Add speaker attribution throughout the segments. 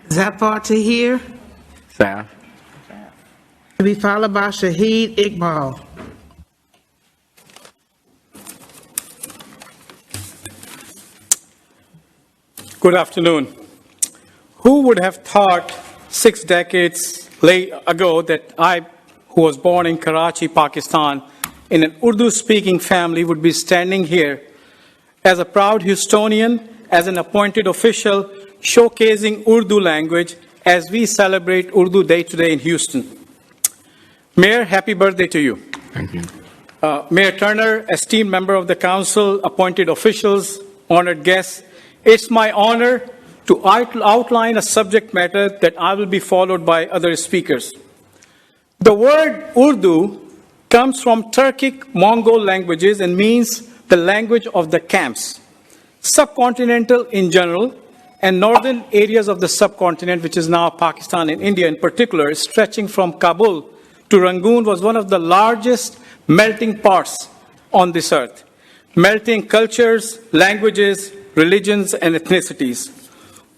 Speaker 1: Zafar Tahir.
Speaker 2: Zaf.
Speaker 1: To be followed by Shahid Iqbal.
Speaker 3: Good afternoon. Who would have thought 6 decades ago that I, who was born in Karachi, Pakistan, in an Urdu-speaking family, would be standing here as a proud Houstonian, as an appointed official, showcasing Urdu language as we celebrate Urdu Day today in Houston. Mayor, happy birthday to you.
Speaker 2: Thank you.
Speaker 3: Mayor Turner, esteemed member of the council, appointed officials, honored guests, it's my honor to outline a subject matter that I will be followed by other speakers. The word Urdu comes from Turkic Mongol languages and means the language of the camps. Subcontinental in general, and northern areas of the subcontinent, which is now Pakistan and India in particular, stretching from Kabul to Rangoon, was one of the largest melting pots on this earth, melting cultures, languages, religions, and ethnicities.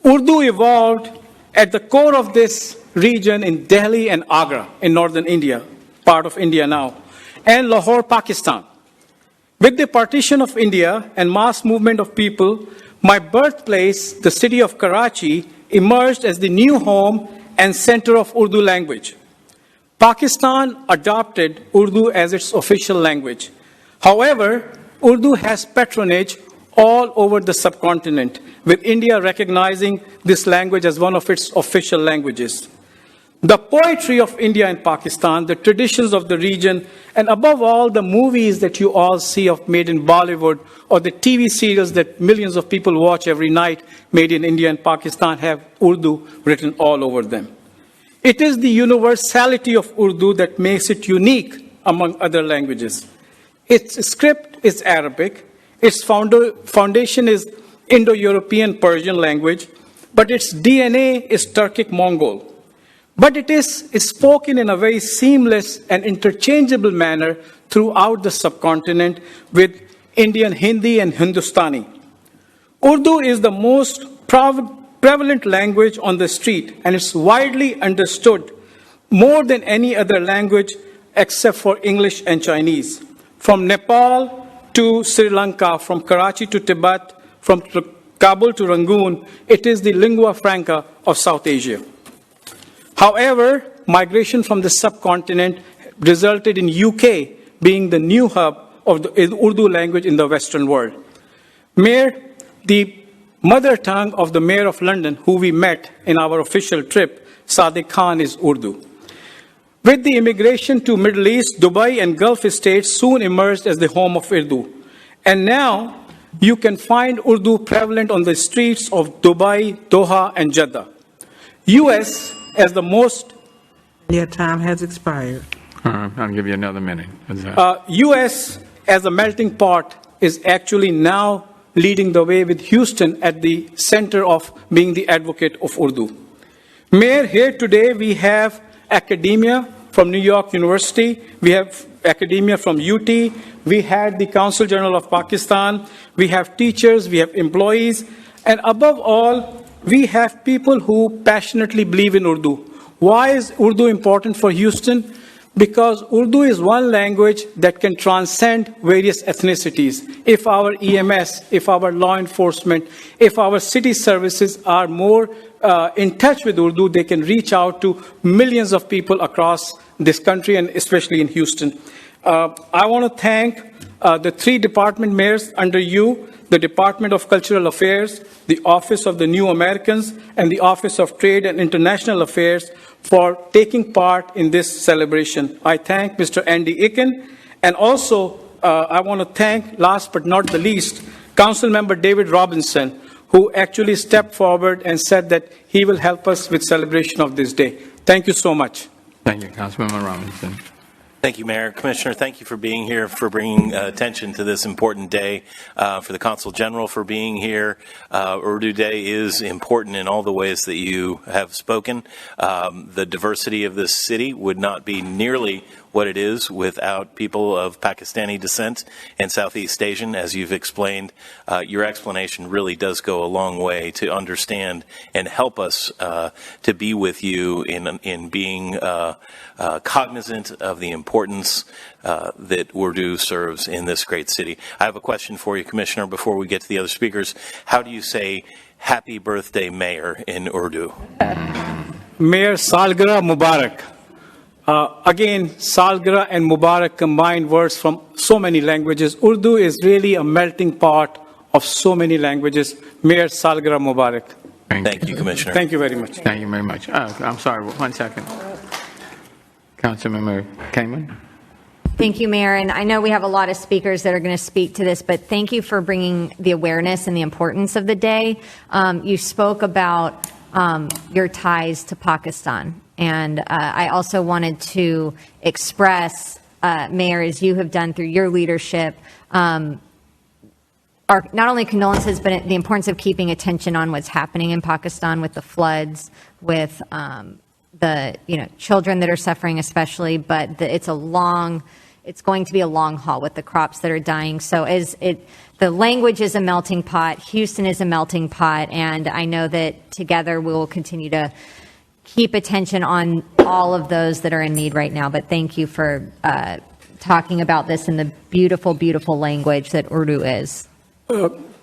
Speaker 3: Urdu evolved at the core of this region in Delhi and Agra in northern India, part of India now, and Lahore, Pakistan. With the partition of India and mass movement of people, my birthplace, the city of Karachi, emerged as the new home and center of Urdu language. Pakistan adopted Urdu as its official language. However, Urdu has patronage all over the subcontinent, with India recognizing this language as one of its official languages. The poetry of India and Pakistan, the traditions of the region, and above all, the movies that you all see made in Bollywood, or the TV serials that millions of people watch every night made in India and Pakistan, have Urdu written all over them. It is the universality of Urdu that makes it unique among other languages. Its script is Arabic, its foundation is Indo-European Persian language, but its DNA is Turkic Mongol. But it is spoken in a very seamless and interchangeable manner throughout the subcontinent with Indian Hindi and Hindustani. Urdu is the most prevalent language on the street, and it's widely understood more than any other language except for English and Chinese. From Nepal to Sri Lanka, from Karachi to Tibet, from Kabul to Rangoon, it is the lingua franca of South Asia. However, migration from the subcontinent resulted in UK being the new hub of the Urdu language in the Western world. Mayor, the mother tongue of the Mayor of London, who we met in our official trip, Sadiq Khan, is Urdu. With the immigration to Middle East, Dubai and Gulf states soon emerged as the home of Urdu. And now you can find Urdu prevalent on the streets of Dubai, Doha, and Jeddah. US as the most...
Speaker 1: Your time has expired.
Speaker 2: I'll give you another minute.
Speaker 3: US as a melting pot is actually now leading the way with Houston at the center of being the advocate of Urdu. Mayor, here today we have academia from New York University, we have academia from UT, we had the Consul General of Pakistan, we have teachers, we have employees, and above all, we have people who passionately believe in Urdu. Why is Urdu important for Houston? Because Urdu is one language that can transcend various ethnicities. If our EMS, if our law enforcement, if our city services are more in touch with Urdu, they can reach out to millions of people across this country and especially in Houston. I want to thank the 3 department mayors under you, the Department of Cultural Affairs, the Office of the New Americans, and the Office of Trade and International Affairs for taking part in this celebration. I thank Mr. Andy Icken, and also I want to thank, last but not the least, Council Member David Robinson, who actually stepped forward and said that he will help us with celebration of this day. Thank you so much.
Speaker 2: Thank you, Councilmember Robinson.
Speaker 4: Thank you, Mayor. Commissioner, thank you for being here, for bringing attention to this important day, for the Consul General for being here. Urdu Day is important in all the ways that you have spoken. The diversity of this city would not be nearly what it is without people of Pakistani descent and Southeast Asian. As you've explained, your explanation really does go a long way to understand and help us to be with you in being cognizant of the importance that Urdu serves in this great city. I have a question for you, Commissioner, before we get to the other speakers. How do you say happy birthday, Mayor, in Urdu?
Speaker 3: Mayor Salgira Mubarak. Again, Salgira and Mubarak combined words from so many languages. Urdu is really a melting pot of so many languages. Mayor Salgira Mubarak.
Speaker 4: Thank you, Commissioner.
Speaker 3: Thank you very much.
Speaker 2: Thank you very much. I'm sorry, 1 second. Councilmember Cayman?
Speaker 5: Thank you, Mayor. And I know we have a lot of speakers that are going to speak to this, but thank you for bringing the awareness and the importance of the day. You spoke about your ties to Pakistan. And I also wanted to express, Mayor, as you have done through your leadership, our not only condolences, but the importance of keeping attention on what's happening in Pakistan with the floods, with the children that are suffering especially, but it's going to be a long haul with the crops that are dying. So the language is a melting pot, Houston is a melting pot, and I know that together we will continue to keep attention on all of those that are in need right now. But thank you for talking about this in the beautiful, beautiful language that Urdu is.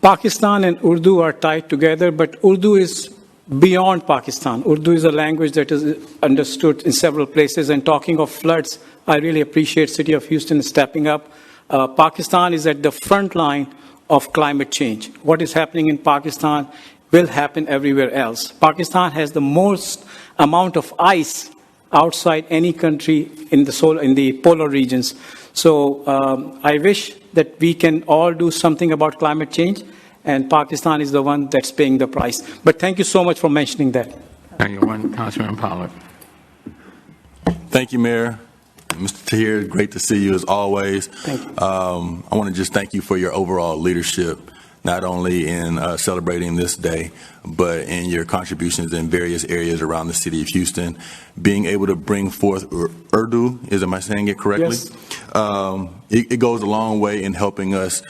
Speaker 3: Pakistan and Urdu are tied together, but Urdu is beyond Pakistan. Urdu is a language that is understood in several places. And talking of floods, I really appreciate City of Houston stepping up. Pakistan is at the front line of climate change. What is happening in Pakistan will happen everywhere else. Pakistan has the most amount of ice outside any country in the polar regions. So I wish that we can all do something about climate change, and Pakistan is the one that's paying the price. But thank you so much for mentioning that.
Speaker 2: Thank you, Councilman Pollard.
Speaker 6: Thank you, Mayor. Mr. Tahir, great to see you as always.
Speaker 3: Thank you.
Speaker 6: I want to just thank you for your overall leadership, not only in celebrating this day, but in your contributions in various areas around the city of Houston. Being able to bring forth Urdu, am I saying it correctly?
Speaker 3: Yes.
Speaker 6: It goes a long way in helping us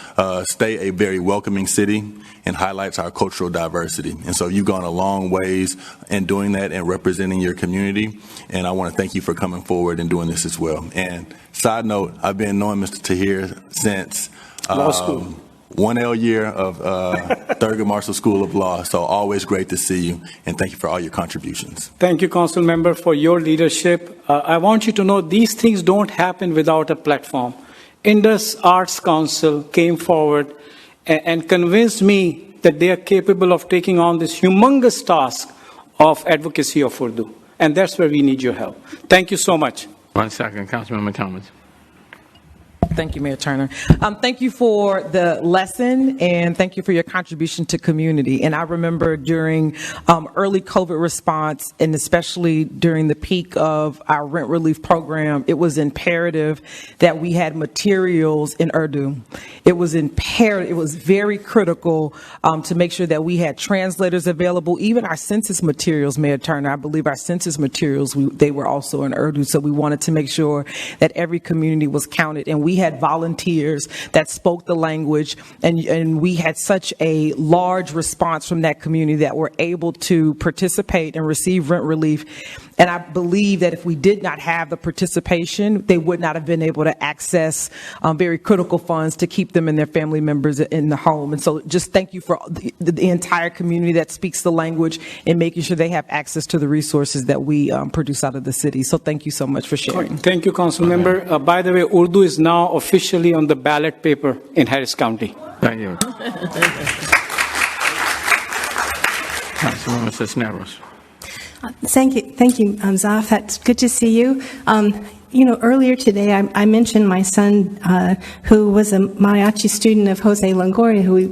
Speaker 6: stay a very welcoming city and highlights our cultural diversity. And so you've gone a long ways in doing that and representing your community. And I want to thank you for coming forward and doing this as well. And side note, I've been knowing Mr. Tahir since
Speaker 3: law school.
Speaker 6: 1L year of Thurgood Marshall School of Law. So always great to see you, and thank you for all your contributions.
Speaker 3: Thank you, Council Member, for your leadership. I want you to know these things don't happen without a platform. Indus Arts Council came forward and convinced me that they are capable of taking on this humongous task of advocacy of Urdu. And that's where we need your help. Thank you so much.
Speaker 2: 1 second, Councilmember Thomas.
Speaker 7: Thank you, Mayor Turner. Thank you for the lesson, and thank you for your contribution to community. And I remember during early COVID response, and especially during the peak of our rent relief program, it was imperative that we had materials in Urdu. It was imperative, it was very critical to make sure that we had translators available. Even our census materials, Mayor Turner, I believe our census materials, they were also in Urdu. So we wanted to make sure that every community was counted, and we had volunteers that spoke the language, and we had such a large response from that community that were able to participate and receive rent relief. And I believe that if we did not have the participation, they would not have been able to access very critical funds to keep them and their family members in the home. And so just thank you for the entire community that speaks the language and making sure they have access to the resources that we produce out of the city. So thank you so much for sharing.
Speaker 3: Thank you, Council Member. By the way, Urdu is now officially on the ballot paper in Harris County.
Speaker 2: Thank you. Councilwoman Cisneros.
Speaker 8: Thank you, Zaf. That's good to see you. Earlier today, I mentioned my son, who was a mariachi student of Jose Longoria, who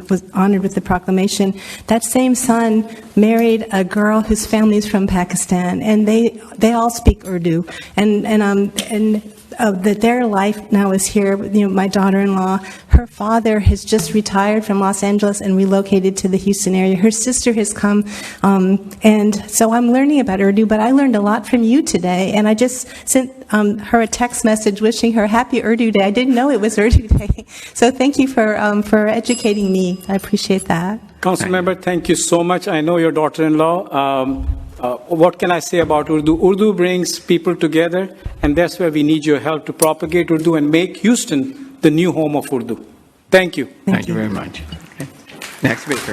Speaker 8: was honored with the proclamation. That same son married a girl whose family is from Pakistan, and they all speak Urdu. And that their life now is here. My daughter-in-law, her father has just retired from Los Angeles and relocated to the Houston area. Her sister has come, and so I'm learning about Urdu, but I learned a lot from you today, and I just sent her a text message wishing her happy Urdu Day. I didn't know it was Urdu Day, so thank you for educating me. I appreciate that.
Speaker 3: Councilmember, thank you so much. I know your daughter-in-law. What can I say about Urdu? Urdu brings people together, and that's where we need your help to propagate Urdu and make Houston the new home of Urdu. Thank you.
Speaker 2: Thank you very much. Okay. Next speaker.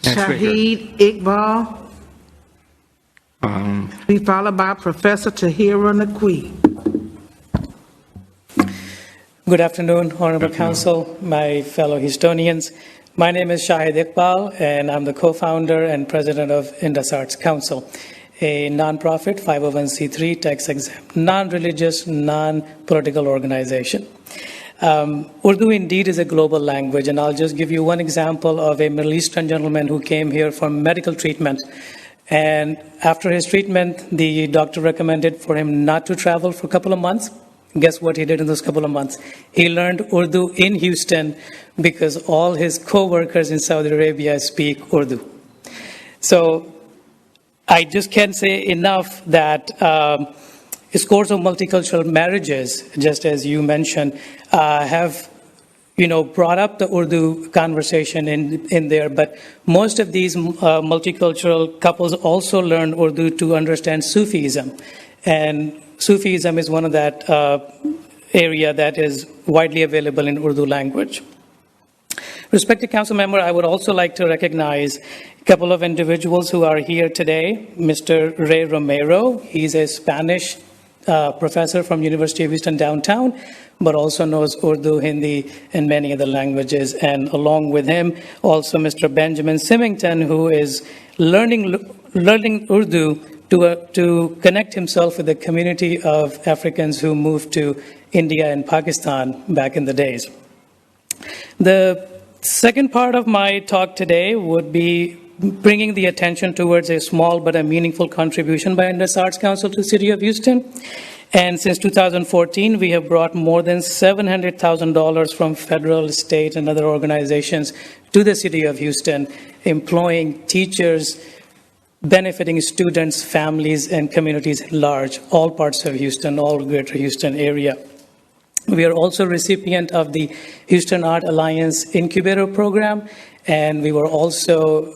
Speaker 2: Next speaker.
Speaker 1: Shahid, Iqbal. Be followed by Professor Tahira Naqvi.
Speaker 9: Good afternoon, Honorable Council, my fellow Houstonians. My name is Shahid Iqbal, and I'm the co-founder and president of Indus Arts Council, a nonprofit 501c3 tax-exempt, non-religious, non-political organization. Urdu indeed is a global language, and I'll just give you one example of a Middle Eastern gentleman who came here for medical treatment. And after his treatment, the doctor recommended for him not to travel for a couple of months. Guess what he did in those couple of months? He learned Urdu in Houston because all his co-workers in Saudi Arabia speak Urdu. So I just can't say enough that scores of multicultural marriages, just as you mentioned, have brought up the Urdu conversation in there. But most of these multicultural couples also learn Urdu to understand Sufism. And Sufism is one of that area that is widely available in Urdu language. Respected council member, I would also like to recognize a couple of individuals who are here today. Mr. Ray Romero, he's a Spanish professor from University of Houston downtown, but also knows Urdu, Hindi, and many other languages. And along with him, also Mr. Benjamin Symington, who is learning Urdu to connect himself with the community of Africans who moved to India and Pakistan back in the days. The second part of my talk today would be bringing the attention towards a small but a meaningful contribution by Indus Arts Council to the City of Houston. And since 2014, we have brought more than $700,000 from federal, state, and other organizations to the City of Houston, employing teachers, benefiting students, families, and communities at large, all parts of Houston, all greater Houston area. We are also recipient of the Houston Art Alliance Incubator Program, and we were also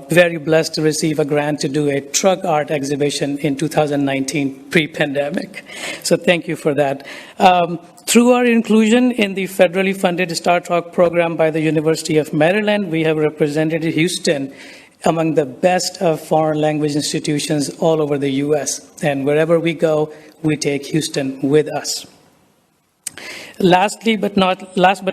Speaker 9: very blessed to receive a grant to do a truck art exhibition in 2019, pre-pandemic. So thank you for that. Through our inclusion in the federally funded Star Talk program by the University of Maryland, we have represented Houston among the best of foreign language institutions all over the U.S. And wherever we go, we take Houston with us. Last but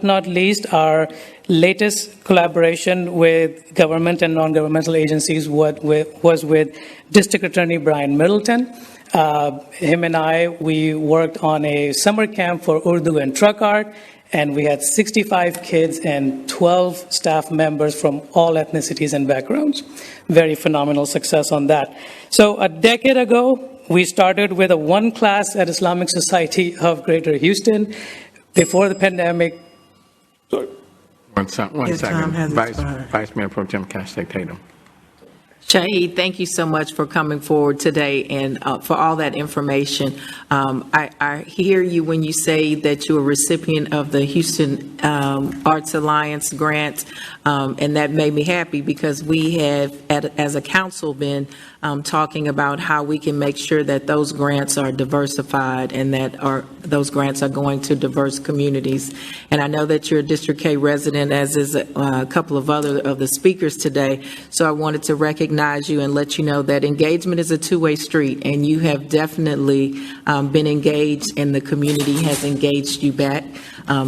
Speaker 9: not least, our latest collaboration with government and non-governmental agencies was with District Attorney Brian Middleton. Him and we worked on a summer camp for Urdu and truck art, and we had 65 kids and 12 staff members from all ethnicities and backgrounds. Very phenomenal success on that. So a decade ago, we started with one class at Islamic Society of Greater Houston. Before the pandemic.
Speaker 2: Sorry. One
Speaker 1: Your time
Speaker 2: second.
Speaker 1: has expired.
Speaker 2: Vice Mayor Pro Tem Cash Tatum.
Speaker 10: Shahid, thank you so much for coming forward today and for all that information. I hear you when you say that you're a recipient of the Houston Arts Alliance grant, and that made me happy because we have, as a council, been talking about how we can make sure that those grants are diversified and that those grants are going to diverse communities. And I know that you're a District K resident, as is a couple of other of the speakers today, so I wanted to recognize you and let you know that engagement is a two-way street, and you have definitely been engaged, and the community has engaged you back.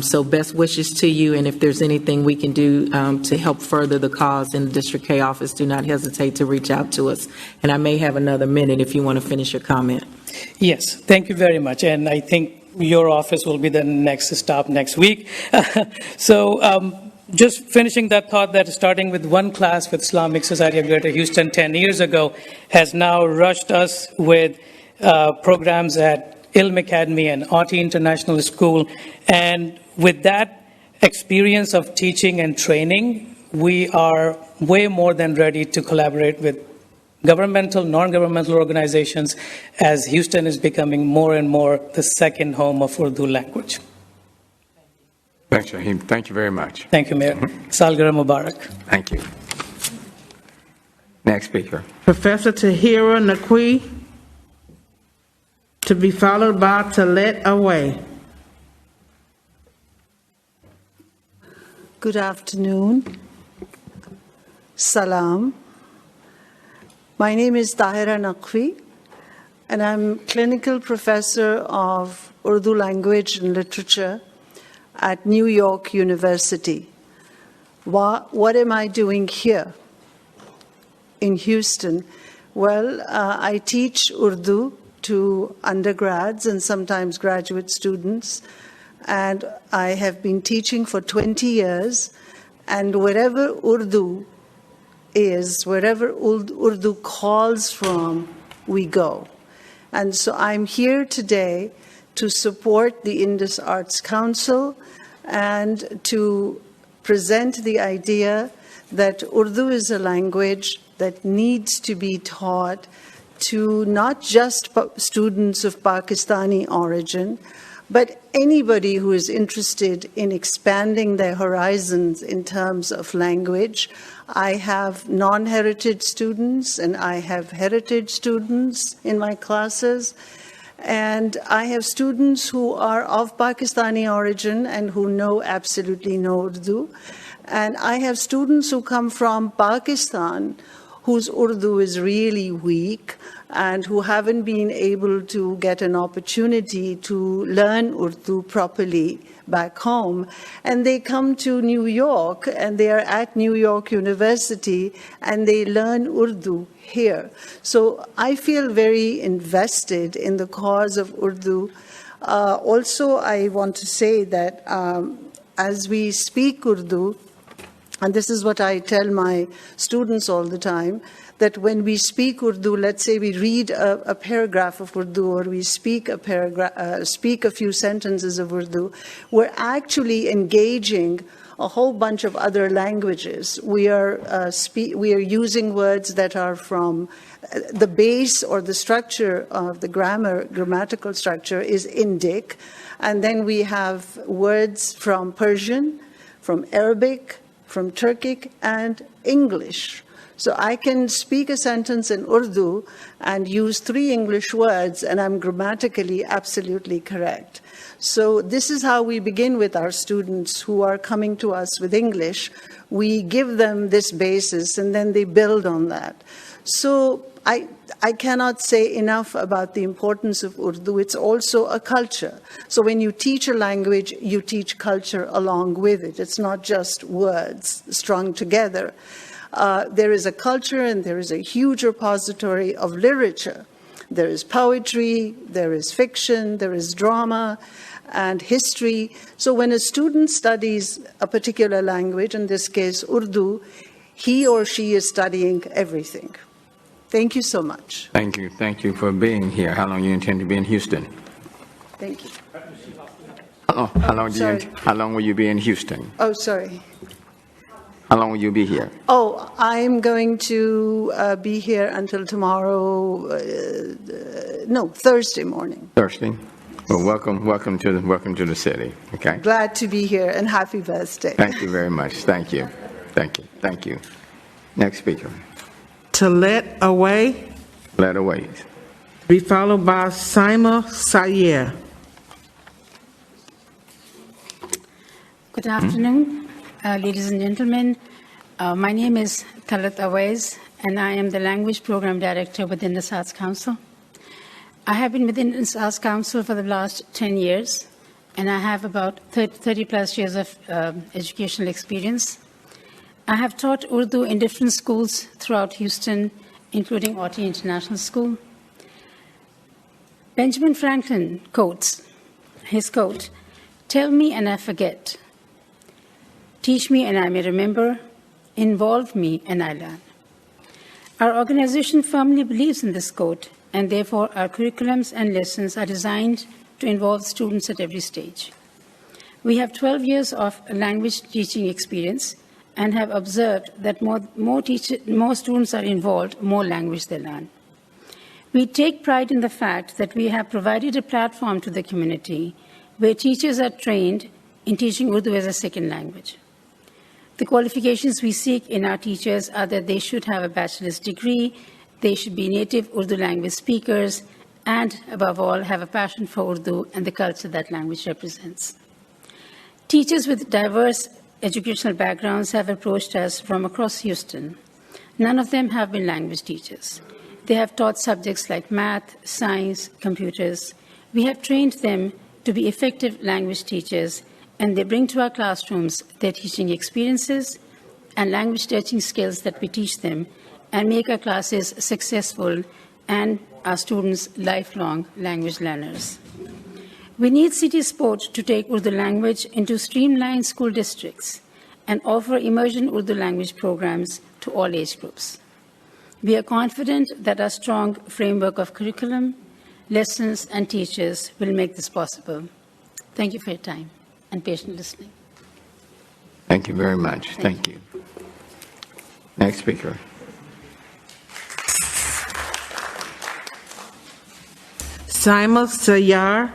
Speaker 10: So best wishes to you, and if there's anything we can do to help further the cause in the District K office, do not hesitate to reach out to us. And I may have another minute if you want to finish your comment.
Speaker 9: Yes, thank you very much. And I think your office will be the next stop next week. Just finishing that thought, that starting with one class with Islamic Society of Greater Houston 10 years ago has now rushed us with programs at Ilm Academy and Auti International School. And with that experience of teaching and training, we are way more than ready to collaborate with governmental, non-governmental organizations as Houston is becoming more and more the second home of Urdu language.
Speaker 2: Thanks, Shahid. Thank you very much.
Speaker 9: Thank you, Mayor. Salgara Mubarak.
Speaker 2: Thank you. Next speaker.
Speaker 1: Professor Tahira Naqvi, to be followed by Talat R Awais.
Speaker 11: Good afternoon. Salam. My name is Tahira Naqvi, and I'm clinical professor of Urdu language and literature at New York University. What am I doing here in Houston? Well, I teach Urdu to undergrads and sometimes graduate students, and I have been teaching for 20 years, and wherever Urdu is, wherever Urdu calls from, we go. And so I'm here today to support the Indus Arts Council and to present the idea that Urdu is a language that needs to be taught to not just students of Pakistani origin, but anybody who is interested in expanding their horizons in terms of language. I have non-heritage students and I have heritage students in my classes. And I have students who are of Pakistani origin and who know absolutely no Urdu. And I have students who come from Pakistan whose Urdu is really weak and who haven't been able to get an opportunity to learn Urdu properly back home. And they come to New York and they are at New York University and they learn Urdu here. So I feel very invested in the cause of Urdu. Also, I want to say that as we speak Urdu, and this is what I tell my students all the time, that when we speak Urdu, let's say we read a paragraph of Urdu or we speak a few sentences of Urdu, we're actually engaging a whole bunch of other languages. We are using words that are from the base or the structure of the grammatical structure is Indic, and then we have words from Persian, from Arabic, from Turkic, and English. So I can speak a sentence in Urdu and use 3 English words, and I'm grammatically absolutely correct. So this is how we begin with our students who are coming to us with English. We give them this basis, and then they build on that. So I cannot say enough about the importance of Urdu. It's also a culture. So when you teach a language, you teach culture along with it. It's not just words strung together. There is a culture and there is a huge repository of literature. There is poetry, there is fiction, there is drama and history. So when a student studies a particular language, in this case Urdu, he or she is studying everything. Thank you so much.
Speaker 2: Thank you. Thank you for being here. How long you intend to be in Houston?
Speaker 11: Thank you.
Speaker 2: How long will you be in Houston?
Speaker 11: Oh, sorry.
Speaker 2: How long will you be here?
Speaker 11: Oh, I'm going to be here until tomorrow, Thursday morning.
Speaker 2: Thursday. Well, welcome to the city. Okay.
Speaker 11: Glad to be here and happy birthday.
Speaker 2: Thank you very much. Thank you. Thank you. Thank you. Next speaker.
Speaker 1: Talat R Awais,
Speaker 2: Talat R Awais.
Speaker 1: to be followed by Saima Seyar.
Speaker 12: Good afternoon, ladies and gentlemen. My name is Talat R Awais, and I am the Language Program Director with Indus Arts Council. I have been with Indus Arts Council for the last 10 years, and I have about 30 plus years of educational experience. I have taught Urdu in different schools throughout Houston, including Auti International School. Benjamin Franklin quotes, his quote, "Tell me and I forget. Teach me and I may remember. Involve me and I learn." Our organization firmly believes in this quote and therefore our curriculums and lessons are designed to involve students at every stage. We have 12 years of language teaching experience and have observed that more students are involved, more language they learn. We take pride in the fact that we have provided a platform to the community where teachers are trained in teaching Urdu as a second language. The qualifications we seek in our teachers are that they should have a bachelor's degree, they should be native Urdu language speakers, and above all, have a passion for Urdu and the culture that language represents. Teachers with diverse educational backgrounds have approached us from across Houston. None of them have been language teachers. They have taught subjects like math, science, computers. We have trained them to be effective language teachers, and they bring to our classrooms their teaching experiences and language teaching skills that we teach them and make our classes successful and our students lifelong language learners. We need City Sport to take Urdu language into streamlined school districts and offer immersion Urdu language programs to all age groups. We are confident that our strong framework of curriculum, lessons, and teachers will make this possible. Thank you for your time and patient listening.
Speaker 2: Thank you very much. Thank you. Next speaker.
Speaker 1: Saima Seyar.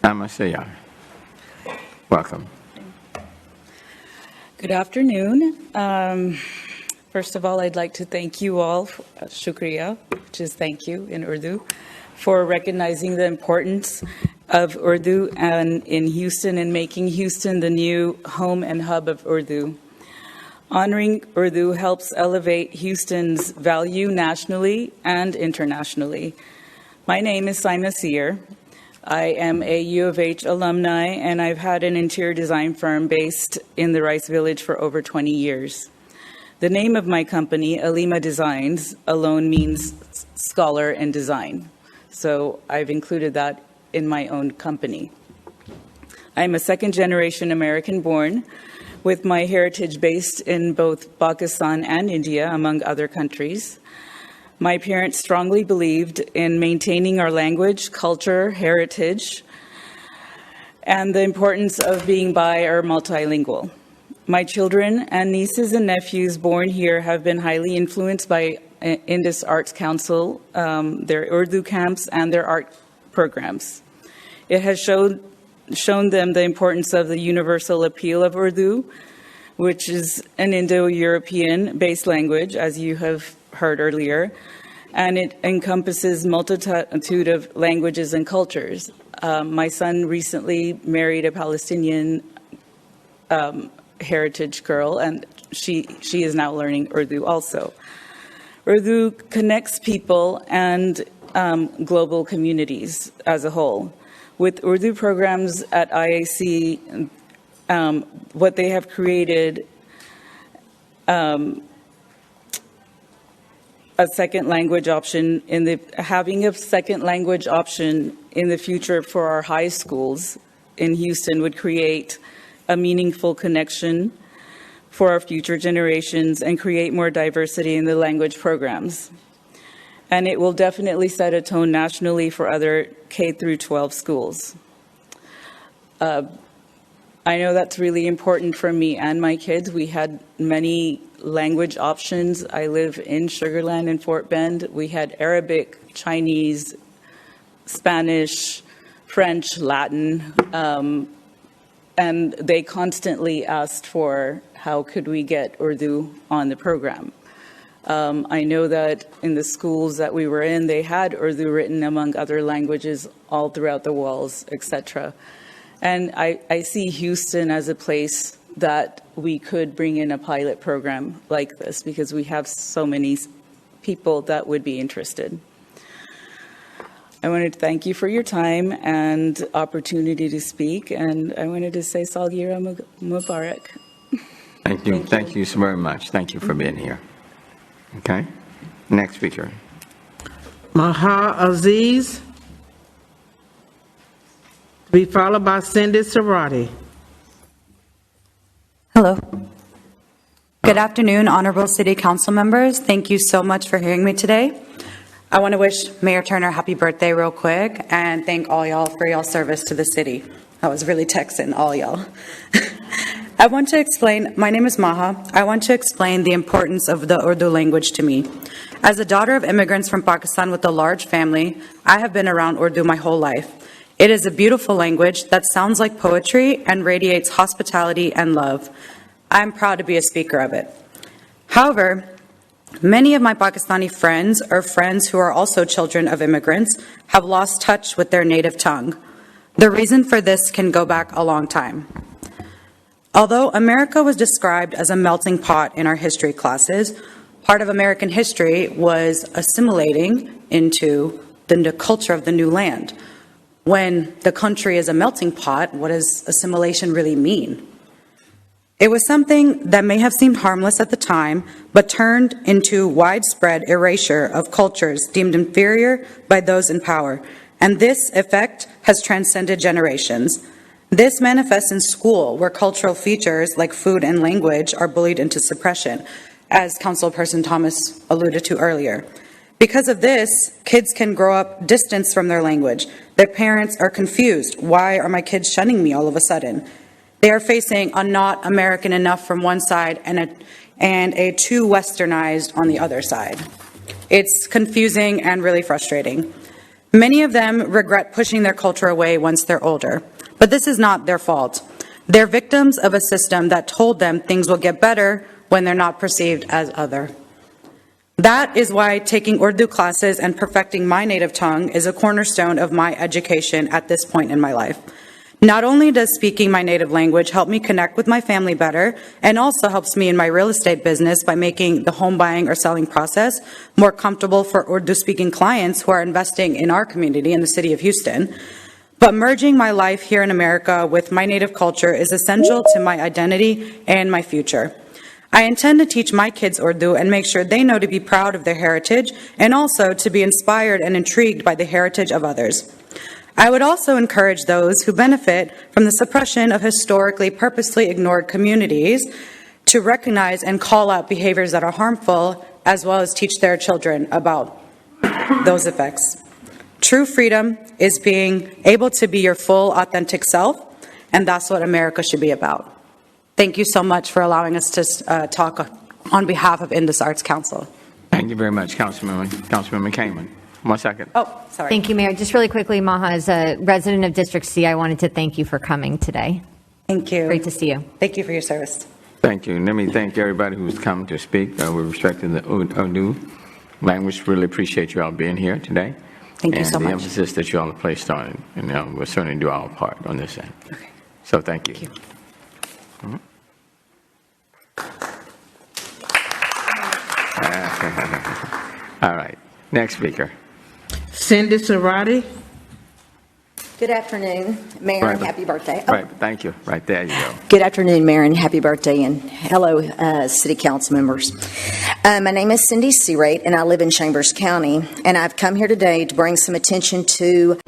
Speaker 2: Saima Seyar. Welcome.
Speaker 13: Good afternoon. First of all, I'd like to thank you all, shukriya, which is thank you in Urdu, for recognizing the importance of Urdu and in Houston and making Houston the new home and hub of Urdu. Honoring Urdu helps elevate Houston's value nationally and internationally. My name is Saima Seyar. I am a U of H alumni, and I've had an interior design firm based in the Rice Village for over 20 years. The name of my company, Alima Designs, alone means scholar and design. So I've included that in my own company. I'm a second-generation American-born with my heritage based in both Pakistan and India, among other countries. My parents strongly believed in maintaining our language, culture, heritage, and the importance of being bi or multilingual. My children and nieces and nephews born here have been highly influenced by Indus Arts Council, their Urdu camps, and their art programs. It has shown them the importance of the universal appeal of Urdu, which is an Indo-European-based language, as you have heard earlier, and it encompasses multitude of languages and cultures. My son recently married a Palestinian heritage girl, and she is now learning Urdu also. Urdu connects people and global communities as a whole. With Urdu programs at IAC, what they have created a second language option having a second language option in the future for our high schools in Houston would create a meaningful connection for our future generations and create more diversity in the language programs. And it will definitely set a tone nationally for other K through 12 schools. I know that's really important for me and my kids. We had many language options. I live in Sugar Land in Fort Bend. We had Arabic, Chinese, Spanish, French, Latin, and they constantly asked for how could we get Urdu on the program. I know that in the schools that we were in, they had Urdu written among other languages all throughout the walls, etc. And I see Houston as a place that we could bring in a pilot program like this because we have so many people that would be interested. I wanted to thank you for your time and opportunity to speak, and I wanted to say Salgira Mubarak.
Speaker 2: Thank you. Thank you so very much. Thank you for being here. Okay. Next speaker.
Speaker 1: Maha Aziz, to be followed by Cindy Sarati.
Speaker 14: Hello. Good afternoon, Honorable City Council members. Thank you so much for hearing me today. I want to wish Mayor Turner happy birthday real quick and thank all y'all for y'all service to the city. I was really texting all y'all. I want to explain, my name is Maha. I want to explain the importance of the Urdu language to me. As a daughter of immigrants from Pakistan with a large family, I have been around Urdu my whole life. It is a beautiful language that sounds like poetry and radiates hospitality and love. I'm proud to be a speaker of it. However, many of my Pakistani friends or friends who are also children of immigrants have lost touch with their native tongue. The reason for this can go back a long time. Although America was described as a melting pot in our history classes, part of American history was assimilating into the culture of the new land. When the country is a melting pot, what does assimilation really mean? It was something that may have seemed harmless at the time, but turned into widespread erasure of cultures deemed inferior by those in power. And this effect has transcended generations. This manifests in school, where cultural features like food and language are bullied into suppression, as Councilperson Thomas alluded to earlier. Because of this, kids can grow up distanced from their language. Their parents are confused. Why are my kids shunning me all of a sudden? They are facing a not American enough from one side and a too westernized on the other side. It's confusing and really frustrating. Many of them regret pushing their culture away once they're older, but this is not their fault. They're victims of a system that told them things will get better when they're not perceived as other. That is why taking Urdu classes and perfecting my native tongue is a cornerstone of my education at this point in my life. Not only does speaking my native language help me connect with my family better, and also helps me in my real estate business by making the home buying or selling process more comfortable for Urdu-speaking clients who are investing in our community in the city of Houston, but merging my life here in America with my native culture is essential to my identity and my future. I intend to teach my kids Urdu and make sure they know to be proud of their heritage and also to be inspired and intrigued by the heritage of others. I would also encourage those who benefit from the suppression of historically purposely ignored communities to recognize and call out behaviors that are harmful, as well as teach their children about those effects. True freedom is being able to be your full, authentic self, and that's what America should be about. Thank you so much for allowing us to talk on behalf of Indus Arts Council.
Speaker 2: Thank you very much, Councilman Kamen. 1 second.
Speaker 14: Oh, sorry.
Speaker 5: Thank you, Mayor. Just really quickly, Maha, as a resident of District C, I wanted to thank you for coming today.
Speaker 14: Thank you.
Speaker 5: Great to see you.
Speaker 14: Thank you for your service.
Speaker 2: Thank you. Let me thank everybody who's come to speak with respect to the Urdu language. Really appreciate you all being here today.
Speaker 14: Thank you so much.
Speaker 2: And the emphasis that you all have placed on it. And we'll certainly do our part on this end.
Speaker 14: Okay.
Speaker 2: So thank you.
Speaker 14: Thank you.
Speaker 2: All right. Next speaker.
Speaker 1: Cindy Sarati.
Speaker 15: Good afternoon, Mayor, and happy birthday.
Speaker 2: Right, thank you. Right there you go.
Speaker 15: Good afternoon, Mayor, and happy birthday, and hello, City Council members. My name is Cindy Searate, and I live in Chambers County, and I've come here today to bring some attention to